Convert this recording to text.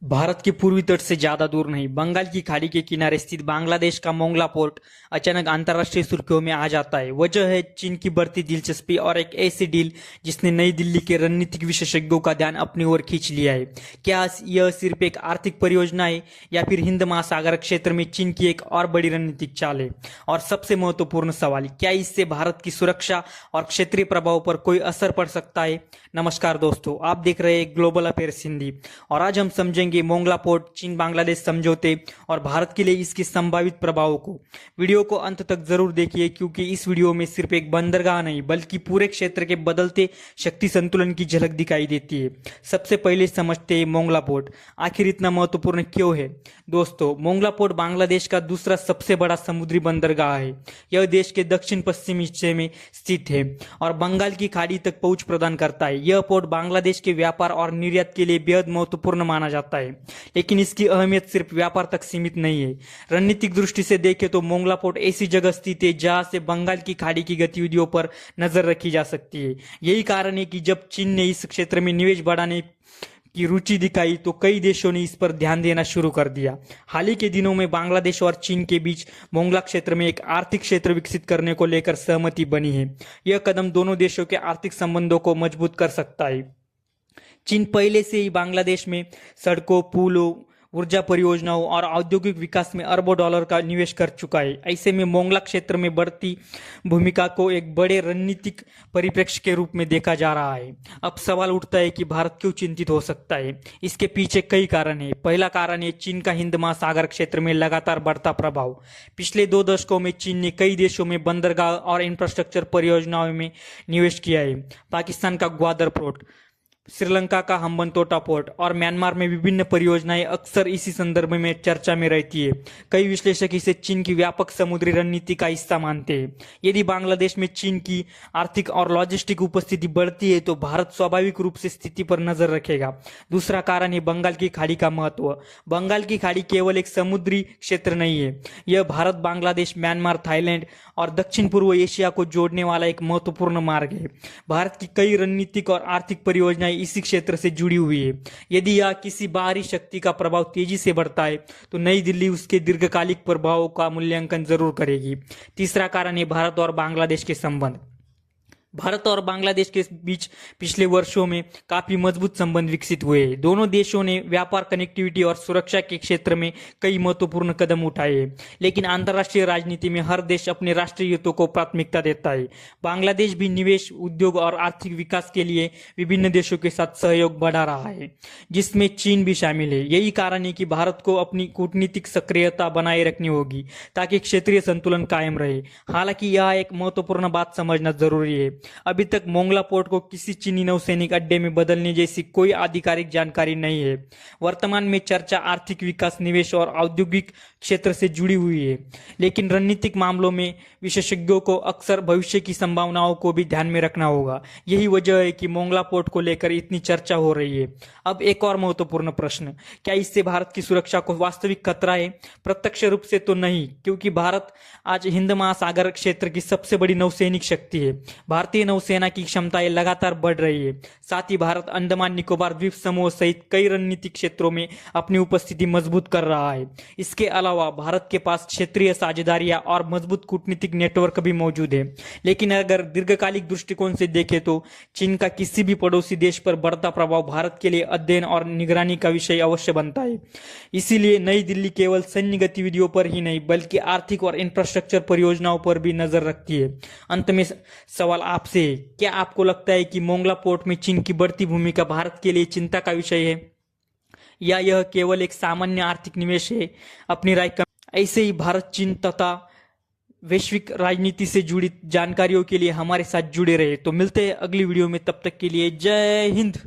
भारत के पूर्वी तट से ज्यादा दूर नहीं, बंगाल की खाड़ी के किनारे स्थित बांग्लादेश का मोंगला पोर्ट अचानक अंतर्राष्ट्रीय सुर्खियों में आ जाता है। वजह है चीन की बढ़ती दिलचस्पी और एक ऐसी डील जिसने नई दिल्ली के रणनीतिक विशेषज्ञों का ध्यान अपनी ओर खींच लिया है। क्या यह सिर्फ एक आर्थिक परियोजना है या फिर हिंद महासागर क्षेत्र में चीन की एक और बड़ी रणनीतिक चाल है? और सबसे महत्वपूर्ण सवाल, क्या इससे भारत की सुरक्षा और क्षेत्रीय प्रभाव पर कोई असर पड़ सकता है? नमस्कार दोस्तों, आप देख रहे हैं ग्लोबल अफेयर्स हिंदी और आज हम समझेंगे मोंगला पोर्ट, चीन बांग्लादेश समझौते और भारत के लिए इसके संभावित प्रभावों को। वीडियो को अंत तक जरूर देखिए क्योंकि इस वीडियो में सिर्फ एक बंदरगाह नहीं बल्कि पूरे क्षेत्र के बदलते शक्ति संतुलन की झलक दिखाई देती है। सबसे पहले समझते हैं मोंगला पोर्ट आखिर इतना महत्वपूर्ण क्यों है। दोस्तों, मोंगला पोर्ट बांग्लादेश का दूसरा सबसे बड़ा समुद्री बंदरगाह है। यह देश के दक्षिण पश्चिमी हिस्से में स्थित है और बंगाल की खाड़ी तक पहुंच प्रदान करता है। यह पोर्ट बांग्लादेश के व्यापार और निर्यात के लिए बेहद महत्वपूर्ण माना जाता है, लेकिन इसकी अहमियत सिर्फ व्यापार तक सीमित नहीं है। रणनीतिक दृष्टि से देखें तो मोंगला पोर्ट ऐसी जगह स्थित है जहां से बंगाल की खाड़ी की गतिविधियों पर नजर रखी जा सकती है। यही कारण है कि जब चीन ने इस क्षेत्र में निवेश बढ़ाने की रुचि दिखाई तो कई देशों ने इस पर ध्यान देना शुरू कर दिया। हाल ही के दिनों में बांग्लादेश और चीन के बीच मोंगला क्षेत्र में एक आर्थिक क्षेत्र विकसित करने को लेकर सहमति बनी है। यह कदम दोनों देशों के आर्थिक संबंधों को मजबूत कर सकता है। चीन पहले से ही बांग्लादेश में सड़कों, पुलों, ऊर्जा परियोजनाओं और औद्योगिक विकास में अरबों डॉलर का निवेश कर चुका है। ऐसे में मोंगला क्षेत्र में बढ़ती भूमिका को एक बड़े रणनीतिक परिप्रेक्ष्य के रूप में देखा जा रहा है। अब सवाल उठता है कि भारत क्यों चिंतित हो सकता है। इसके पीछे कई कारण है। पहला कारण है चीन का हिंद महासागर क्षेत्र में लगातार बढ़ता प्रभाव। पिछले 2 दशकों में चीन ने कई देशों में बंदरगाह और इंफ्रास्ट्रक्चर परियोजनाओं में निवेश किया है। पाकिस्तान का ग्वादर पोर्ट, श्रीलंका का हम्बनतोटा पोर्ट और म्यांमार में विभिन्न परियोजनाएं अक्सर इसी संदर्भ में चर्चा में रहती है। कई विश्लेषक इसे चीन की व्यापक समुद्री रणनीति का हिस्सा मानते हैं। यदि बांग्लादेश में चीन की आर्थिक और लॉजिस्टिक उपस्थिति बढ़ती है तो भारत स्वाभाविक रूप से स्थिति पर नजर रखेगा। दूसरा कारण है बंगाल की खाड़ी का महत्व। बंगाल की खाड़ी केवल एक समुद्री क्षेत्र नहीं है, यह भारत, बांग्लादेश, म्यांमार, थाईलैंड और दक्षिण पूर्व एशिया को जोड़ने वाला एक महत्वपूर्ण मार्ग है। भारत की कई रणनीतिक और आर्थिक परियोजनाएं इसी क्षेत्र से जुड़ी हुई है। यदि यह किसी बाहरी शक्ति का प्रभाव तेजी से बढ़ता है तो नई दिल्ली उसके दीर्घकालिक प्रभावों का मूल्यांकन जरूर करेगी। तीसरा कारण है भारत और बांग्लादेश के संबंध। भारत और बांग्लादेश के बीच पिछले वर्षों में काफी मजबूत संबंध विकसित हुए हैं। दोनों देशों ने व्यापार, कनेक्टिविटी और सुरक्षा के क्षेत्र में कई महत्वपूर्ण कदम उठाए हैं, लेकिन अंतर्राष्ट्रीय राजनीति में हर देश अपने राष्ट्रीय हितों को प्राथमिकता देता है। बांग्लादेश भी निवेश, उद्योग और आर्थिक विकास के लिए विभिन्न देशों के साथ सहयोग बढ़ा रहा है, जिसमें चीन भी शामिल है। यही कारण है कि भारत को अपनी कूटनीतिक सक्रियता बनाए रखनी होगी ताकि क्षेत्रीय संतुलन कायम रहे। हालांकि यह एक महत्वपूर्ण बात समझना जरूरी है, अभी तक मोंगला पोर्ट को किसी चीनी नौसैनिक अड्डे में बदलने जैसी कोई आधिकारिक जानकारी नहीं है। वर्तमान में चर्चा आर्थिक विकास, निवेश और औद्योगिक क्षेत्र से जुड़ी हुई है, लेकिन रणनीतिक मामलों में विशेषज्ञों को अक्सर भविष्य की संभावनाओं को भी ध्यान में रखना होगा। यही वजह है कि मोंगला पोर्ट को लेकर इतनी चर्चा हो रही है। अब एक और महत्वपूर्ण प्रश्न, क्या इससे भारत की सुरक्षा को वास्तविक खतरा है? प्रत्यक्ष रूप से तो नहीं, क्योंकि भारत आज हिंद महासागर क्षेत्र की सबसे बड़ी नौसैनिक शक्ति है। भारतीय नौसेना की क्षमताएं लगातार बढ़ रही है। साथ ही भारत अंडमान निकोबार द्वीप समूह सहित कई रणनीतिक क्षेत्रों में अपनी उपस्थिति मजबूत कर रहा है। इसके अलावा भारत के पास क्षेत्रीय साझेदारियां और मजबूत कूटनीतिक नेटवर्क भी मौजूद है। लेकिन अगर दीर्घकालिक दृष्टिकोण से देखें तो चीन का किसी भी पड़ोसी देश पर बढ़ता प्रभाव भारत के लिए अध्ययन और निगरानी का विषय अवश्य बनता है। इसीलिए नई दिल्ली केवल सैन्य गतिविधियों पर ही नहीं बल्कि आर्थिक और इंफ्रास्ट्रक्चर परियोजनाओं पर भी नजर रखती है। अंत में सवाल आपसे, क्या आपको लगता है कि मोंगला पोर्ट में चीन की बढ़ती भूमिका भारत के लिए चिंता का विषय है या यह केवल एक सामान्य आर्थिक निवेश है? अपनी राय ऐसे ही भारत, चीन तथा वैश्विक राजनीति से जुड़ी जानकारियों के लिए हमारे साथ जुड़े रहे। तो मिलते हैं अगली वीडियो में, तब तक के लिए जय हिंद।